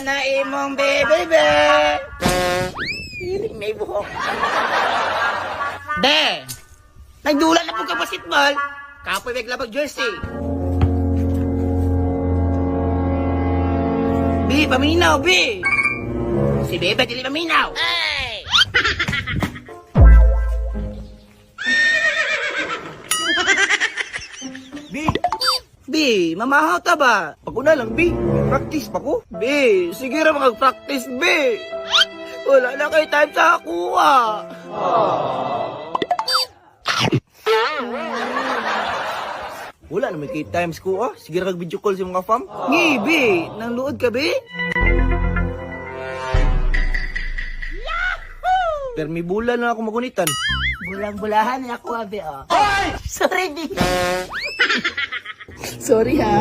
na imong bebe. Hiling may buhok. Be! Nagdula na po ka basketball. Kapoy maglabag jersey. Bi, paminaw, Bi! Si Bebe, dili paminaw. Hey! Bi, Bi, mamahaw ta ba? ako na lang, Bi. Practice pa ko. Bi, sige ra mag-practice, Bi. Wala na kay time sa ako, ah. Wala naman kay times ko, ah. Sige ra kag video call sa mga fam. Ngi, Bi, nang luod ka, Bi? Pero may bulan na ako magunitan. Bulang-bulahan niya ako, Abi, oh. Sorry, Bi. Sorry, ha.